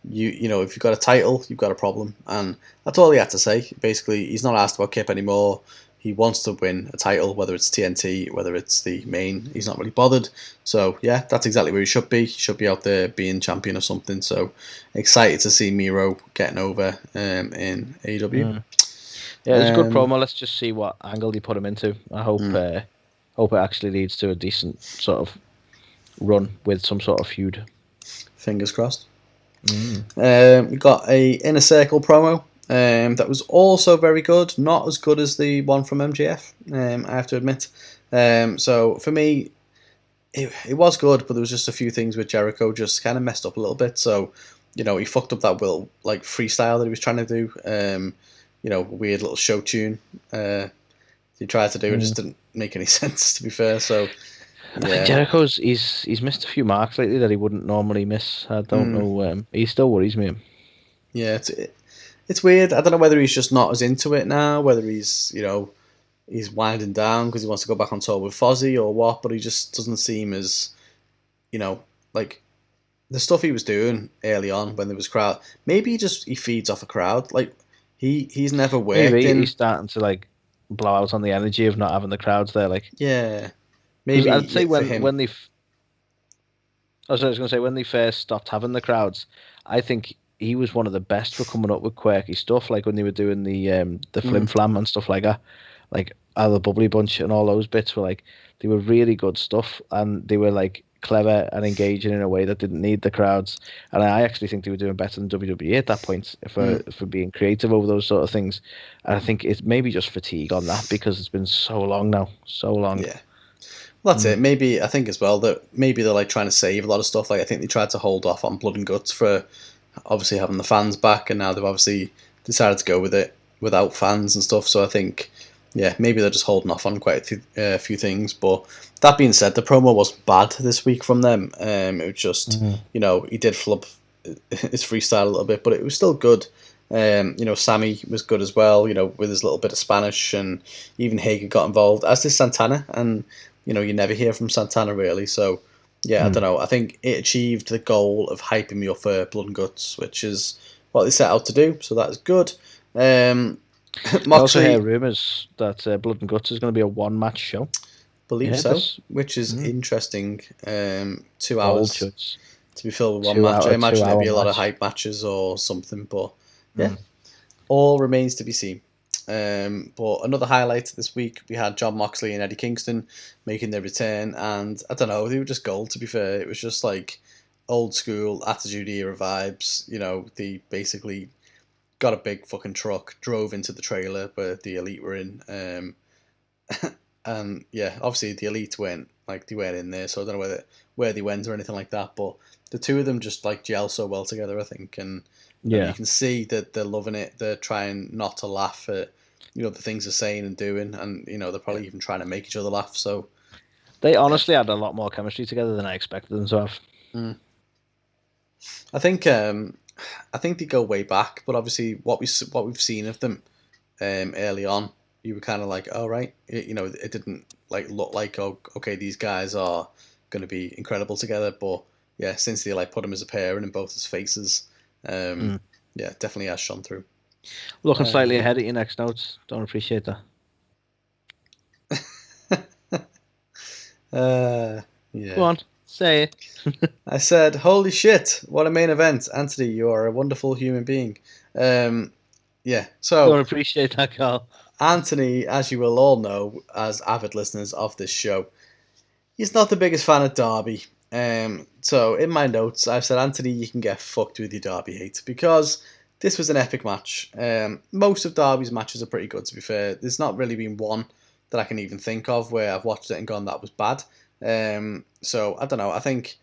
If you've got a title, you've got a problem. And that's all he had to say. Basically, he's not asked about Kip anymore. He wants to win a title, whether it's TNT, whether it's the main. He's not really bothered. So, yeah, that's exactly where he should be. He should be out there being champion or something. So, excited to see Miro getting over in AEW. Yeah, it's a good promo. Let's just see what angle they put him into. I hope it actually leads to a decent sort of run with some sort of feud. Fingers crossed. We got a Inner Circle promo. That was also very good. Not as good as the one from MJF, I have to admit. So for me, it was good, but there was just a few things with Jericho just kind of messed up a little bit. So, he fucked up that little freestyle that he was trying to do. Weird little show tune. He tried to do it, just didn't make any sense, to be fair. So I think Jericho's he's missed a few marks lately that he wouldn't normally miss. I don't know. He still worries me. Yeah, it's weird. I don't know whether he's just not as into it now, whether he's he's winding down because he wants to go back on tour with Fozzy or what, but he just doesn't seem as like the stuff he was doing early on when there was crowd. Maybe he feeds off a crowd. Like he's never worked. Maybe he's starting to blow out on the energy of not having the crowds there. Yeah, maybe I'd say for him. when they. I was going to say, when they first stopped having the crowds, I think he was one of the best for coming up with quirky stuff, like when they were doing the flim flam and stuff like that, like the bubbly bunch and all those bits were they were really good stuff, and they were clever and engaging in a way that didn't need the crowds. And I actually think they were doing better than WWE at that point for being creative over those sort of things. And I think it's maybe just fatigue on that because it's been so long now, so long. Yeah. Well, that's it. Maybe I think as well that maybe they're trying to save a lot of stuff. I think they tried to hold off on Blood and Guts for obviously having the fans back, and now they've obviously decided to go with it without fans and stuff. So I think, maybe they're just holding off on quite a few things. But that being said, the promo wasn't bad this week from them. It was just, he did flub his freestyle a little bit, but it was still good. Sammy was good as well, with his little bit of Spanish, and even Hager got involved, as did Santana. And, you never hear from Santana really. So, I don't know. I think it achieved the goal of hyping me up for Blood and Guts, which is what they set out to do. So that's good. I also hear rumours that Blood and Guts is going to be a one-match show. Believe so, which is interesting. 2 hours to be filled with one match. I imagine there'll be a lot of hype matches or something, but all remains to be seen. But another highlight this week, we had Jon Moxley and Eddie Kingston making their return, and I don't know, they were just gold, to be fair. It was just old school Attitude Era vibes. They basically got a big fucking truck, drove into the trailer where the Elite were in, and obviously the Elite weren't in there, so I don't know where they went or anything like that, but the two of them just gel so well together, I think. And you can see that they're loving it. They're trying not to laugh at the things they're saying and doing, and they're probably even trying to make each other laugh. So They honestly had a lot more chemistry together than I expected them to have. I think they go way back, but obviously what we've seen of them early on, you were kind of like, oh right, it didn't like look like, oh okay, these guys are going to be incredible together, but yeah, since they like put them as a pair and in both his faces, yeah, definitely has shone through. Looking slightly ahead at your next notes. Don't appreciate that. Yeah. Go on, say it. I said, holy shit, what a main event. Anthony, you are a wonderful human being. Yeah, so... Don't appreciate that, Carl. Anthony, as you will all know, as avid listeners of this show, he's not the biggest fan of Derby. So in my notes, I've said, Anthony, you can get fucked with your Derby hate, because this was an epic match. Most of Derby's matches are pretty good, to be fair. There's not really been one that I can even think of where I've watched it and gone, that was bad. So, I don't know, I think...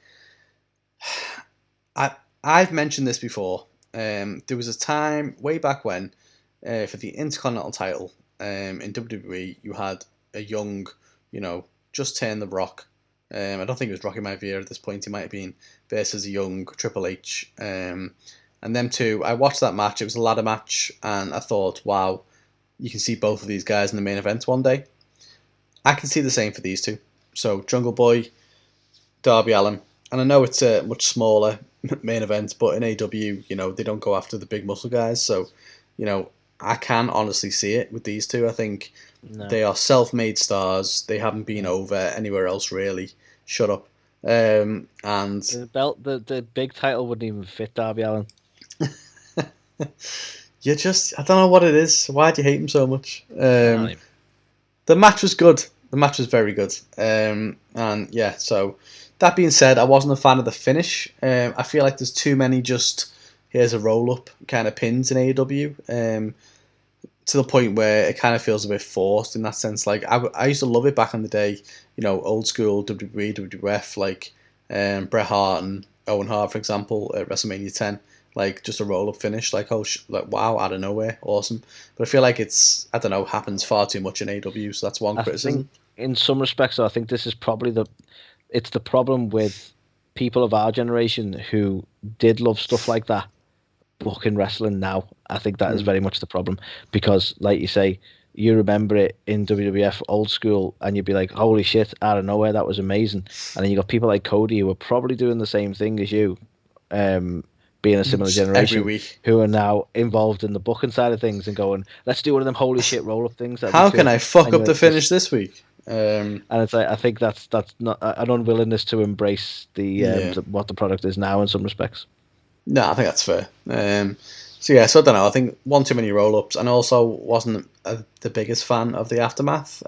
I've mentioned this before. There was a time way back when, for the Intercontinental title in WWE, you had a young, just turned the Rock. I don't think it was Rocky Maivia at this point. He might have been versus a young Triple H. And them two, I watched that match. It was a ladder match, and I thought, wow, you can see both of these guys in the main event one day. I can see the same for these two. So Jungle Boy, Darby Allin, and I know it's a much smaller main event, but in AEW, they don't go after the big muscle guys. So, I can honestly see it with these two. I think they are self-made stars. They haven't been over anywhere else really. Shut up. And the belt, the big title wouldn't even fit Darby Allin. I don't know what it is. Why do you hate him so much? The match was good. The match was very good. And yeah, so that being said, I wasn't a fan of the finish. I feel like there's too many just here's a roll up kind of pins in AEW. To the point where it kind of feels a bit forced in that sense. Like I used to love it back in the day, old school WWE, WWF, like Bret Hart and Owen Hart, for example, at WrestleMania 10. Like just a roll up finish, like wow, out of nowhere, awesome. But I feel like happens far too much in AEW, so that's one criticism. Think in some respects, I think this is probably it's the problem with people of our generation who did love stuff like that booking wrestling now. I think that is very much the problem, because like you say, you remember it in WWF old school and you'd be like, holy shit, out of nowhere, that was amazing. And then you got people like Cody who are probably doing the same thing as you, being a similar generation, who are now involved in the booking side of things and going, let's do one of them holy shit roll up things. How can I fuck up the finish this week? And it's like, I think that's not an unwillingness to embrace what the product is now in some respects. No, I think that's fair. So I don't know. I think one too many roll-ups, and also wasn't the biggest fan of the Aftermath.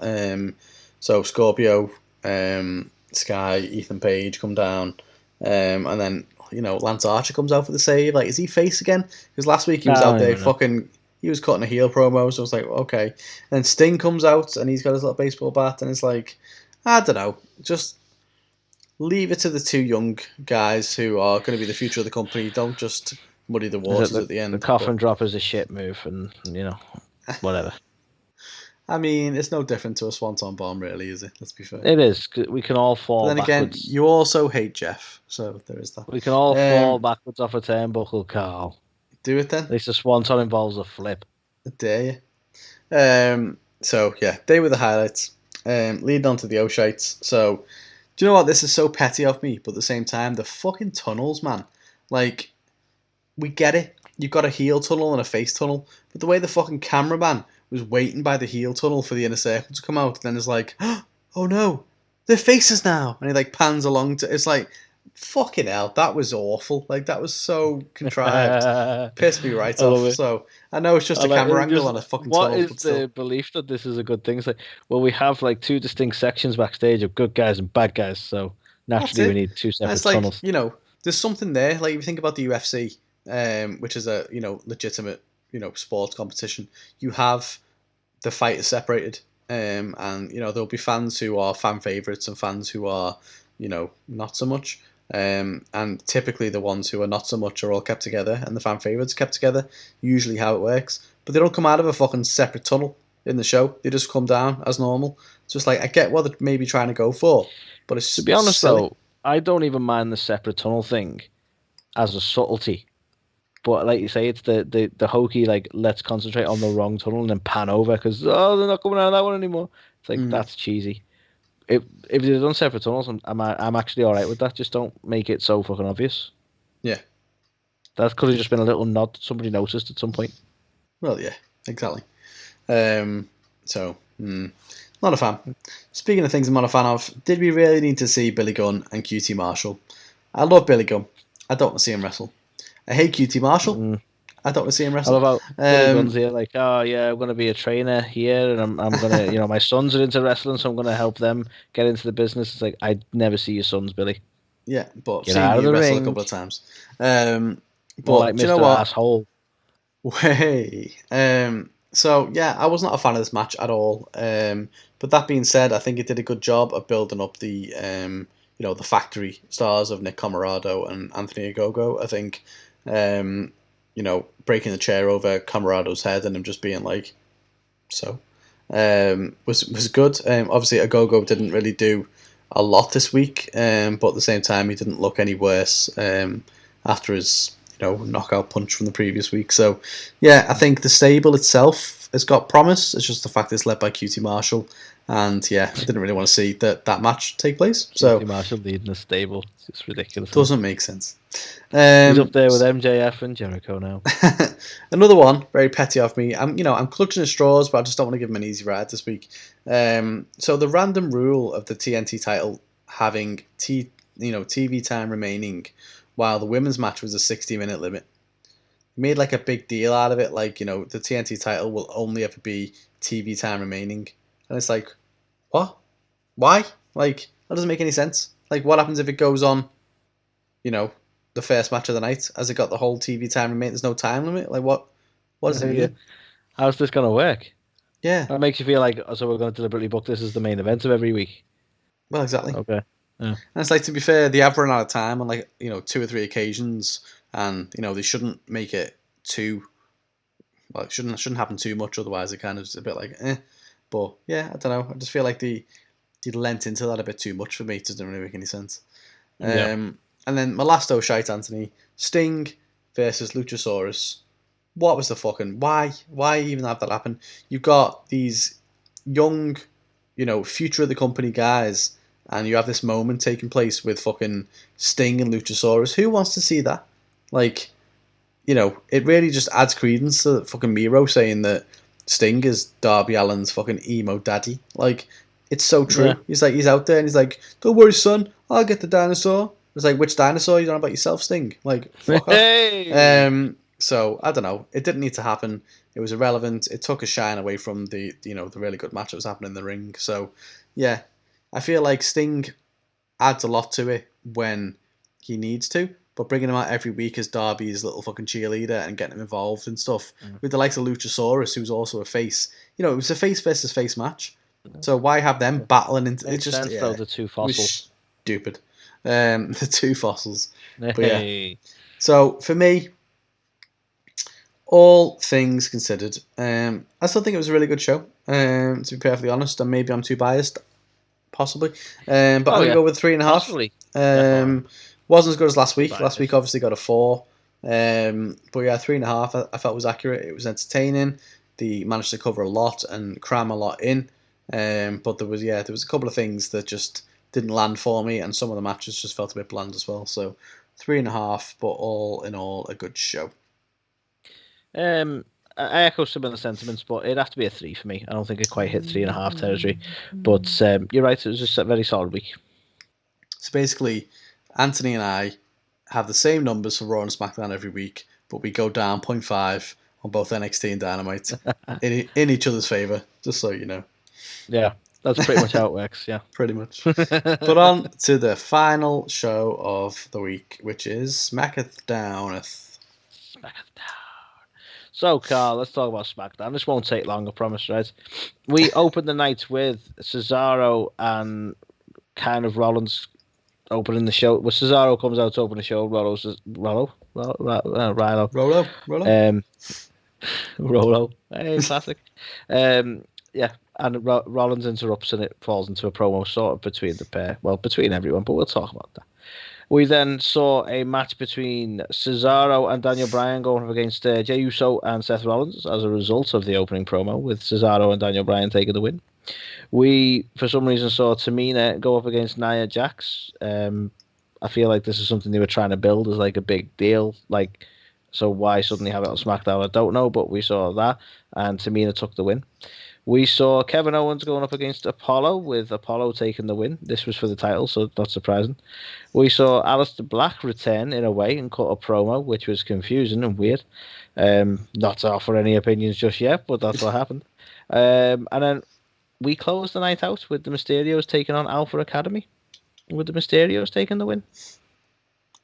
So Scorpio, Sky, Ethan Page come down, and then Lance Archer comes out for the save. Like, is he face again? Because last week he was out there he was cutting a heel promo, so I was like, okay. And then Sting comes out and he's got his little baseball bat, and it's like, I don't know, just leave it to the two young guys who are going to be the future of the company. Don't just muddy the waters at the end. The coffin drop is a shit move, and whatever. I mean, it's no different to a swanton bomb, really, is it? Let's be fair. It is. We can all fall. But then backwards. Again, you also hate Jeff, so there is that. We can all fall backwards off a turnbuckle, Carl. Do it then. At least a swanton involves a flip. I dare you. So yeah, they were the highlights. Leading on to the Oshites. So, do you know what? This is so petty of me, but at the same time, the fucking tunnels, man. Like, we get it. You've got a heel tunnel and a face tunnel, but the way the fucking cameraman was waiting by the heel tunnel for the inner circle to come out, and then it's like, oh no, they're faces now, and he like pans along to. It's like, fucking hell, that was awful. Like, that was so contrived. Pissed me right off. So I know it's just a camera angle on a fucking tunnel. What is the belief that this is a good thing? It's like, well, we have like two distinct sections backstage of good guys and bad guys, so naturally we need two separate tunnels. There's something there. Like, if you think about the UFC, which is a legitimate sports competition, you have the fighters separated, and there'll be fans who are fan favorites and fans who are not so much. And typically the ones who are not so much are all kept together, and the fan favorites kept together. Usually how it works, but they don't come out of a fucking separate tunnel. in the show. They just come down as normal. It's just like, I get what they're maybe trying to go for, but it's to be honest silly. though, I don't even mind the separate tunnel thing as a subtlety. But like you say, it's the hokey, like, let's concentrate on the wrong tunnel and then pan over because, they're not coming out of that one anymore. It's like, that's cheesy. If they've done separate tunnels, I'm actually all right with that. Just don't make it so fucking obvious. Yeah. That could have just been a little nod that somebody noticed at some point. Well, yeah, exactly. Not a fan. Speaking of things I'm not a fan of, did we really need to see Billy Gunn and QT Marshall? I love Billy Gunn. I don't want to see him wrestle. I hate QT Marshall. I don't want to see him wrestle. I love how Billy Gunn's here, like, oh yeah, I'm going to be a trainer here, and I'm going to, my sons are into wrestling, so I'm going to help them get into the business. It's like, I'd never see your sons, Billy. Yeah, but I've seen you wrestle a couple of times. But like, do you know what? Asshole. Way. So yeah, I was not a fan of this match at all. But that being said, I think it did a good job of building up the the factory stars of Nick Comoroto and Anthony Ogogo. I think breaking the chair over Comoroto's head and him just being like, so was good. Obviously Ogogo didn't really do a lot this week, but at the same time he didn't look any worse after his knockout punch from the previous week. So yeah, I think the stable itself has got promise. It's just the fact it's led by QT Marshall, and yeah, I didn't really want to see that match take place. So QT Marshall leading the stable, it's just ridiculous. Doesn't make sense. He's up there with MJF and Jericho now. Another one, very petty of me. I'm clutching at straws, but I just don't want to give him an easy ride this week. So the random rule of the TNT title having TV time remaining, while the women's match was a 60-minute limit. He made like a big deal out of it, like, the TNT title will only ever be TV time remaining. And it's like, what? Why? Like, that doesn't make any sense. Like, what happens if it goes on, the first match of the night? Has it got the whole TV time remaining? There's no time limit? Like, what does it mean? How's this going to work? Yeah. That makes you feel like, so we're going to deliberately book this as the main event of every week. Well, exactly. Okay. Yeah. And it's like, to be fair, they have run out of time on 2 or 3 occasions, and they shouldn't make it too. Well, it shouldn't happen too much, otherwise it kind of is a bit like eh. But yeah, I don't know. I just feel like they lent into that a bit too much for me. It doesn't really make any sense. And then my last shite, Anthony, Sting versus Luchasaurus. What was the fucking why? Why even have that happen? You've got these young, future of the company guys. And you have this moment taking place with fucking Sting and Luchasaurus. Who wants to see that? Like, it really just adds credence to fucking Miro saying that Sting is Darby Allin's fucking emo daddy. Like, it's so true. Yeah. He's out there and he's like, don't worry, son, I'll get the dinosaur. It's like, which dinosaur? You don't know about yourself, Sting? Like, fuck off. So, I don't know. It didn't need to happen. It was irrelevant. It took a shine away from the really good match that was happening in the ring. So, yeah. I feel like Sting adds a lot to it when he needs to, but bringing him out every week as Darby's little fucking cheerleader and getting him involved and stuff with the likes of Luchasaurus, who's also a face. It was a face versus face match, so why have them battling into? It's just though, the two fossils. Stupid. The two fossils. But yeah. So for me, all things considered, I still think it was a really good show. To be perfectly honest, and maybe I'm too biased. Possibly, but I'm gonna go with 3.5. Wasn't as good as last week. Last week obviously got a 4, but yeah, 3.5. I felt was accurate. It was entertaining. They managed to cover a lot and cram a lot in, but there was a couple of things that just didn't land for me, and some of the matches just felt a bit bland as well. So 3.5, but all in all, a good show. I echo some of the sentiments, but it'd have to be a 3 for me. I don't think it quite hit 3.5 territory. But you're right, it was just a very solid week. So basically, Anthony and I have the same numbers for Raw and SmackDown every week, but we go down 0.5 on both NXT and Dynamite in each other's favour, just so you know. Yeah, that's pretty much how it works, yeah. Pretty much. But on to the final show of the week, which is Smackdown. So, Carl, let's talk about SmackDown. This won't take long, I promise, right? We opened the night with Cesaro and kind of Rollins opening the show. Well, Cesaro comes out to open the show. Rollo. Hey, classic. Yeah, and Rollins interrupts and it falls into a promo sort of between the pair. Well, between everyone, but we'll talk about that. We then saw a match between Cesaro and Daniel Bryan going up against Jey Uso and Seth Rollins as a result of the opening promo, with Cesaro and Daniel Bryan taking the win. We, for some reason, saw Tamina go up against Nia Jax. I feel like this is something they were trying to build as like a big deal. Like, so why suddenly have it on SmackDown? I don't know, but we saw that, and Tamina took the win. We saw Kevin Owens going up against Apollo, with Apollo taking the win. This was for the title, so not surprising. We saw Aleister Black return in a way and cut a promo, which was confusing and weird. Not to offer any opinions just yet, but that's what happened. And then we closed the night out with the Mysterios taking on Alpha Academy, with the Mysterios taking the win.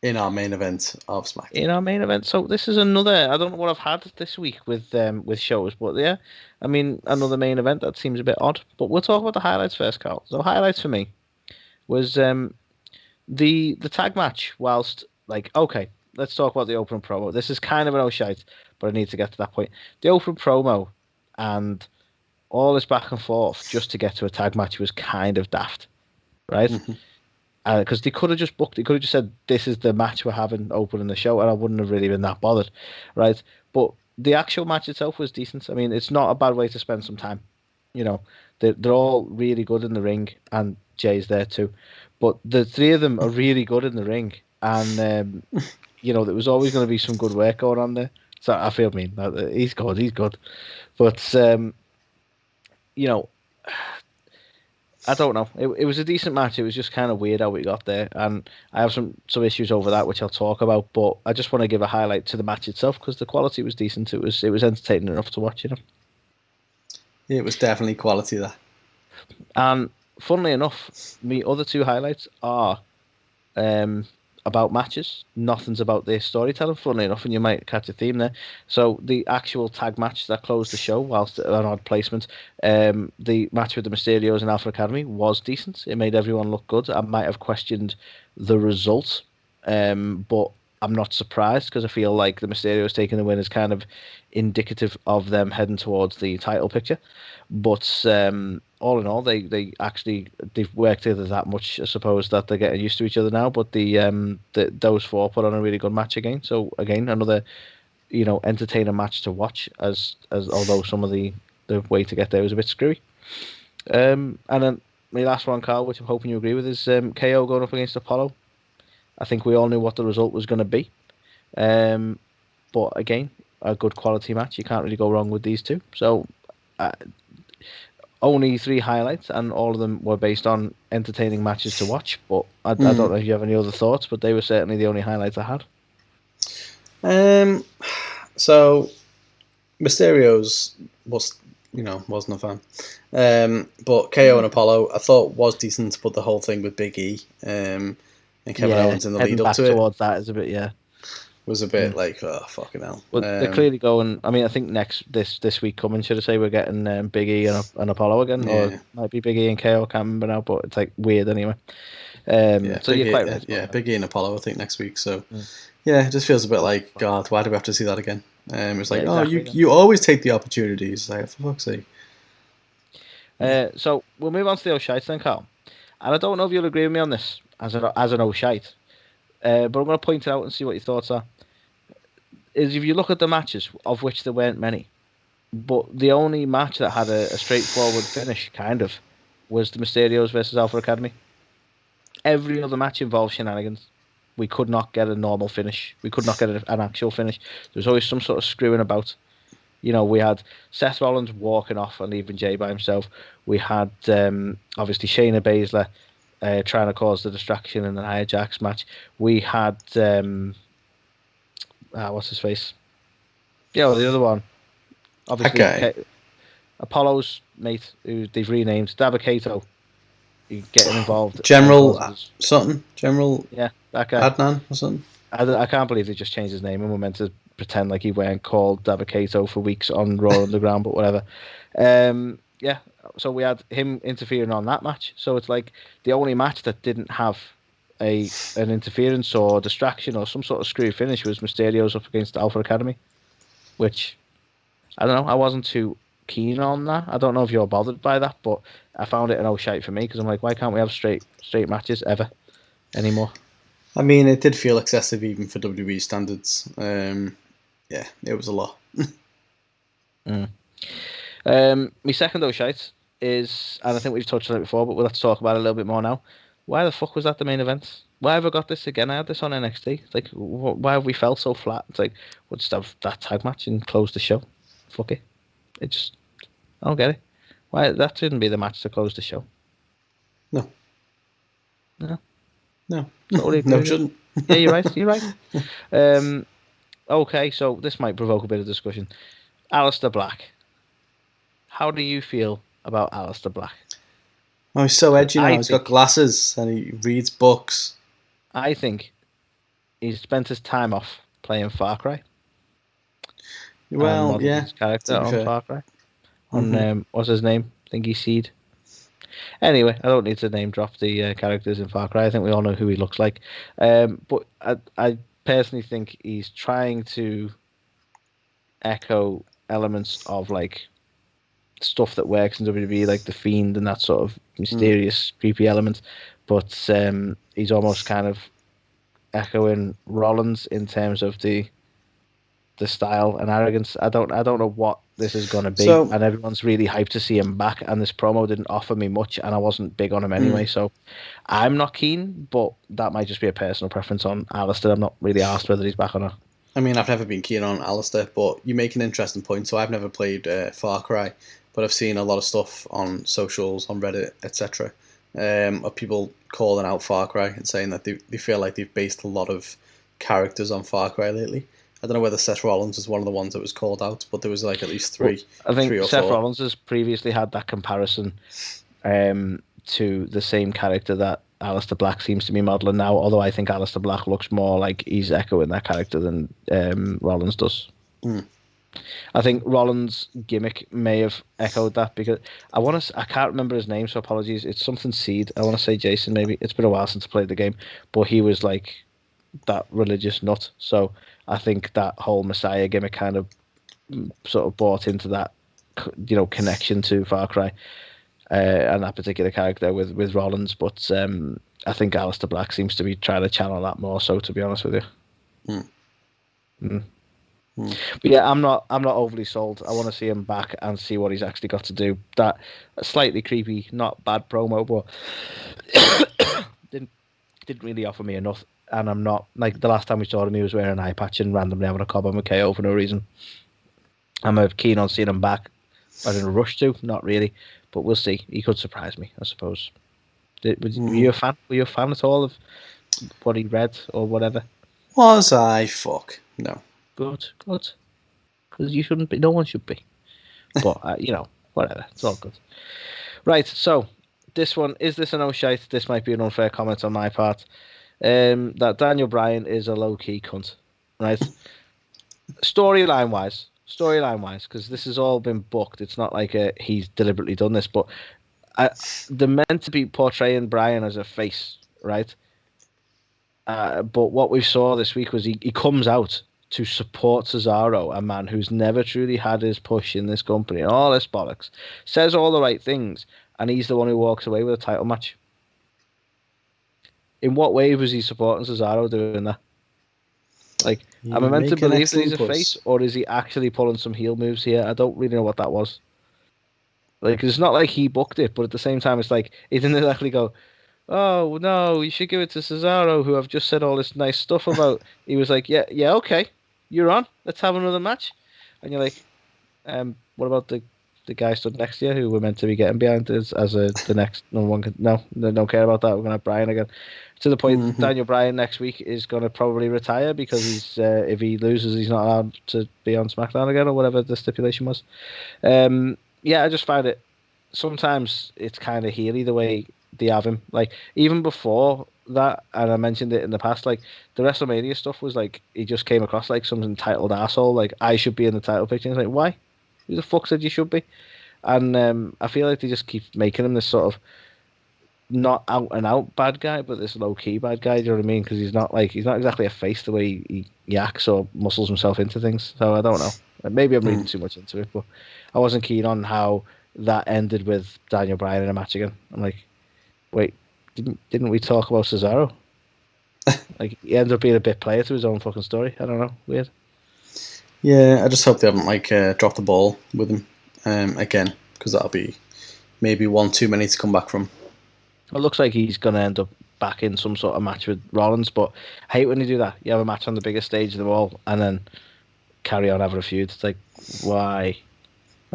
In our main event of SmackDown. In our main event. So this is another, I don't know what I've had this week with shows, but yeah, I mean, another main event. That seems a bit odd. But we'll talk about the highlights first, Carl. So highlights for me was the tag match. Whilst, like, okay, let's talk about the opening promo. This is kind of an shite, but I need to get to that point. The opening promo and all this back and forth just to get to a tag match was kind of daft, right? Mm-hmm. Because they could have just booked. They could have just said, "This is the match we're having opening the show," and I wouldn't have really been that bothered, right? But the actual match itself was decent. I mean, it's not a bad way to spend some time. You know, they're all really good in the ring, and Jay's there too. But the three of them are really good in the ring, and you know, there was always going to be some good work going on there. So I feel mean. He's good, but you know. I don't know. It was a decent match. It was just kind of weird how we got there, and I have some issues over that, which I'll talk about. But I just want to give a highlight to the match itself because the quality was decent. It was entertaining enough to watch. It was definitely quality there. And funnily enough, my other two highlights are about matches. Nothing's about their storytelling, funnily enough, and you might catch a theme there. So the actual tag match that closed the show, whilst an odd placement, the match with the Mysterios and Alpha Academy was decent. It made everyone look good. I might have questioned the result, but I'm not surprised because I feel like the Mysterios taking the win is kind of indicative of them heading towards the title picture. But all in all, they've worked together that much, I suppose, that they're getting used to each other now. But those four put on a really good match again. So again, another entertaining match to watch. As although some of the way to get there was a bit screwy. And then my last one, Carl, which I'm hoping you agree with, is KO going up against Apollo. I think we all knew what the result was going to be. But again, a good quality match. You can't really go wrong with these two. So only 3 highlights, and all of them were based on entertaining matches to watch. But I don't know if you have any other thoughts, but they were certainly the only highlights I had. So Mysterios wasn't a fan. But KO and Apollo I thought was decent, but the whole thing with Big E and Kevin Owens in the lead up to it towards that is a bit was a bit like, oh, fucking hell. Well, they're clearly going. I mean, I think this week coming, should I say, we're getting Big E and Apollo again, or it might be Big E and KO. I can't remember now, but it's like weird anyway. So you're quite right. Big E and Apollo, I think, next week. So it just feels a bit like, God, why do we have to see that again? It's like, exactly. you always take the opportunities. Like, for fuck's sake. So we'll move on to the O'Shite then, Carl. And I don't know if you'll agree with me on this as an O'Shite, but I'm going to point it out and see what your thoughts are. Is if you look at the matches, of which there weren't many, but the only match that had a straightforward finish, kind of, was the Mysterios versus Alpha Academy. Every other match involved shenanigans. We could not get a normal finish. We could not get an actual finish. There was always some sort of screwing about. We had Seth Rollins walking off and leaving Jay by himself. We had, obviously, Shayna Baszler trying to cause the distraction in the Nia Jax match. We had... what's his face? The other one. Obviously, okay. Apollo's mate, who they've renamed Dabba-Kato, getting involved. General something? General that guy. Adnan or something? I can't believe they just changed his name and we're meant to pretend like he weren't called Dabba-Kato for weeks on Raw Underground, but whatever. So we had him interfering on that match. So it's like the only match that didn't have an interference or distraction or some sort of screwy finish was Mysterios up against Alpha Academy, which I don't know. I wasn't too keen on that. I don't know if you're bothered by that, but I found it an old shite for me because I'm like, why can't we have straight matches ever anymore? I mean, it did feel excessive even for WWE standards. Yeah, it was a lot. My second old shite is, and I think we've touched on it before, but we'll have to talk about it a little bit more now. Why the fuck was that the main event? Why have I got this again? I had this on NXT. It's like, why have we felt so flat? It's like, we'll just have that tag match and close the show. Fuck it. I don't get it. Why that shouldn't be the match to close the show? No. Totally agree. No, shouldn't. Yeah, you're right. You're right. Okay, so this might provoke a bit of discussion. Aleister Black. How do you feel about Aleister Black? Oh, he's so edgy now. He's got glasses and he reads books. I think he's spent his time off playing Far Cry. Well, yeah. His character on fair. Far Cry. On what's his name? Thingy Seed. Anyway, I don't need to name drop the characters in Far Cry. I think we all know who he looks like. But I personally think he's trying to echo elements of like stuff that works in WWE, like the Fiend and that sort of mysterious, creepy element. But he's almost kind of echoing Rollins in terms of the style and arrogance. I don't know what this is going to be, and everyone's really hyped to see him back, and this promo didn't offer me much, and I wasn't big on him anyway, so I'm not keen, but that might just be a personal preference on Aleister. I'm not really asked whether he's back or not. I mean, I've never been keen on Aleister, but you make an interesting point. So I've never played Far Cry, but I've seen a lot of stuff on socials, on Reddit, etc., of people calling out Far Cry and saying that they feel like they've based a lot of characters on Far Cry lately. I don't know whether Seth Rollins was one of the ones that was called out, but there was like at least three. Well, I think three or Seth four. Rollins has previously had that comparison to the same character that Aleister Black seems to be modelling now, although I think Aleister Black looks more like he's echoing that character than Rollins does. I think Rollins' gimmick may have echoed that because I can't remember his name, so apologies. It's something Seed. I want to say Jason, maybe. It's been a while since I played the game, but he was like that religious nut. So I think that whole Messiah gimmick kind of sort of bought into that, connection to Far Cry and that particular character with Rollins. But I think Aleister Black seems to be trying to channel that more so, to be honest with you. But yeah, I'm not overly sold. I want to see him back and see what he's actually got to do. That slightly creepy, not bad promo, but didn't really offer me enough. And I'm not, like, the last time we saw him, he was wearing an eye patch and randomly having a cob on a KO for no reason. I'm keen on seeing him back. I didn't rush to, not really, but we'll see. He could surprise me, I suppose. Were you a fan? Were you a fan at all of what he read or whatever? Was I? Fuck. No. Good. Because you shouldn't be. No one should be. But, whatever. It's all good. Right, so, this one, is this an shite? This might be an unfair comment on my part. That Daniel Bryan is a low-key cunt, right? Storyline wise, because this has all been booked. It's not like he's deliberately done this, but they're meant to be portraying Bryan as a face, right? But what we saw this week was he comes out to support Cesaro, a man who's never truly had his push in this company, and all this bollocks, says all the right things, and he's the one who walks away with a title match. In what way was he supporting Cesaro doing that? Like, am I meant to believe that he's a face, or is he actually pulling some heel moves here? I don't really know what that was. Like, it's not like he booked it, but at the same time, it's like, he didn't exactly go, oh, no, you should give it to Cesaro, who I've just said all this nice stuff about. He was like, yeah, okay, you're on. Let's have another match. And you're like, what about the guy stood next to you who we're meant to be getting behind as the next number one? No, they don't care about that. We're going to have Bryan again. To the point, Daniel Bryan next week is going to probably retire because he's if he loses, he's not allowed to be on SmackDown again or whatever the stipulation was. Yeah, I just find it sometimes it's kind of heely the way they have him. Like, even before that, and I mentioned it in the past, like, the WrestleMania stuff was like, he just came across like some entitled asshole, like, I should be in the title picture. And it's like, why? Who the fuck said you should be? And I feel like they just keep making him this sort of not out and out bad guy, but this low key bad guy. Do you know what I mean? Because he's not exactly a face the way he acts or muscles himself into things. So I don't know. Maybe I'm reading too much into it, but I wasn't keen on how that ended with Daniel Bryan in a match again. I'm like, wait, didn't we talk about Cesaro? Like, he ended up being a bit player to his own fucking story. I don't know, weird. Yeah, I just hope they haven't dropped the ball with him again, because that'll be maybe one too many to come back from. It looks like he's going to end up back in some sort of match with Rollins, but I hate when you do that. You have a match on the biggest stage of them all, and then carry on having a feud. It's like, why?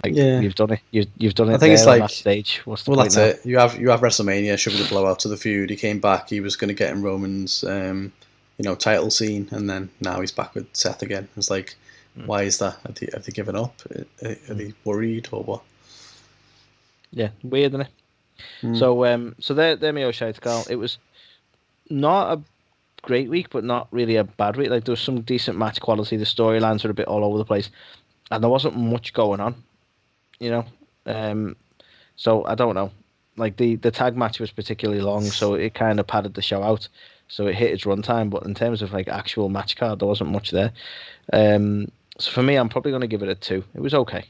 Like, yeah. You've done it. You've done it. I think it's like on that stage. What's the point that's now? It. You have WrestleMania should be the blowout to the feud. He came back. He was going to get in Roman's title scene, and then now he's back with Seth again. It's like, why is that? Have they given up? Are they worried or what? Yeah, weird, isn't it? So they're my O'Shea Carl. It was not a great week, but not really a bad week. Like, there was some decent match quality. The storylines were a bit all over the place, and there wasn't much going on. So I don't know. Like, the tag match was particularly long, so it kind of padded the show out. So it hit its runtime, but in terms of like actual match card, there wasn't much there. So for me, I'm probably going to give it a 2. It was okay.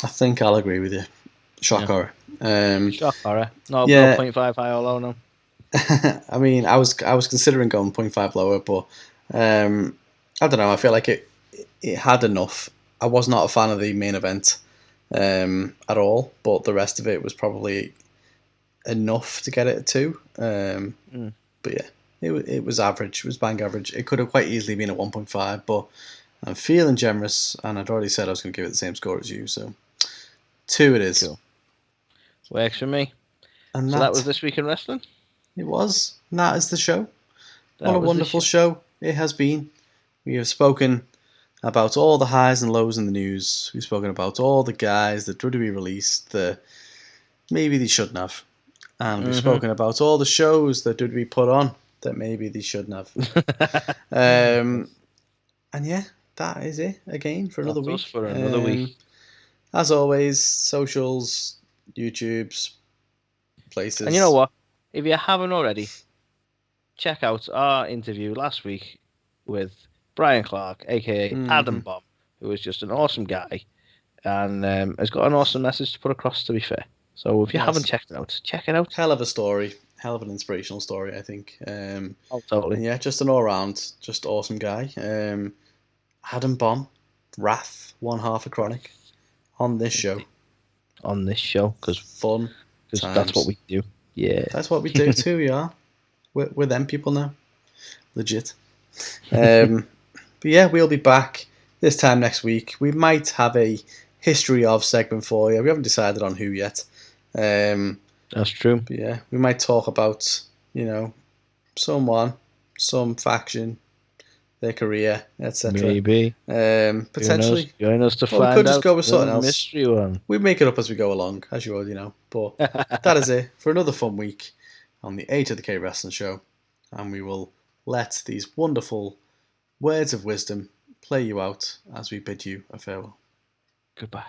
I think I'll agree with you. Shock horror. Shock horror. No 0.5 high or low, no. I mean, I was considering going 0.5 lower, but I don't know. I feel like it had enough. I was not a fan of the main event at all, but the rest of it was probably enough to get it at 2. But yeah, it was average. It was bang average. It could have quite easily been a 1.5, but I'm feeling generous, and I'd already said I was going to give it the same score as you, so 2 it is. Cool. Works for me. And so that was This Week in Wrestling? It was. And that is the show. What a wonderful show it has been. We have spoken about all the highs and lows in the news. We've spoken about all the guys that WWE released that maybe they shouldn't have. And we've spoken about all the shows that WWE put on that maybe they shouldn't have. And yeah, that is it again for another week. For another week. As always, socials, YouTubes, places. And you know what? If you haven't already, check out our interview last week with Brian Clark, aka Adam Bomb, who is just an awesome guy and has got an awesome message to put across, to be fair. So if you haven't checked it out, check it out. Hell of a story. Hell of an inspirational story, I think. Totally. Yeah, just an all-round, just awesome guy. Adam Bomb, Wrath, one half of Chronic, on this show. On this show, because fun. Because that's what we do. Yeah. That's what we do too, yeah. We're them people now. Legit. But yeah, we'll be back this time next week. We might have a history of segment for you. We haven't decided on who yet. That's true. But yeah, we might talk about, someone, some faction, their career, etc. Maybe. Potentially. Join us to find out. We could just go with something else. Mystery one. We make it up as we go along, as you already know. But that is it for another fun week on the A2theK Wrestling Show. And we will let these wonderful words of wisdom play you out as we bid you a farewell. Goodbye.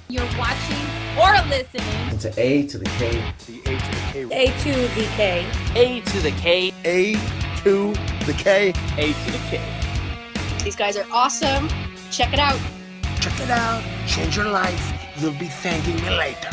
You're watching or listening to A2theK. The A2theK. A2theK. A2theK. A2theK. A2theK. These guys are awesome. Check it out. Check it out. Change your life. You'll be thanking me later.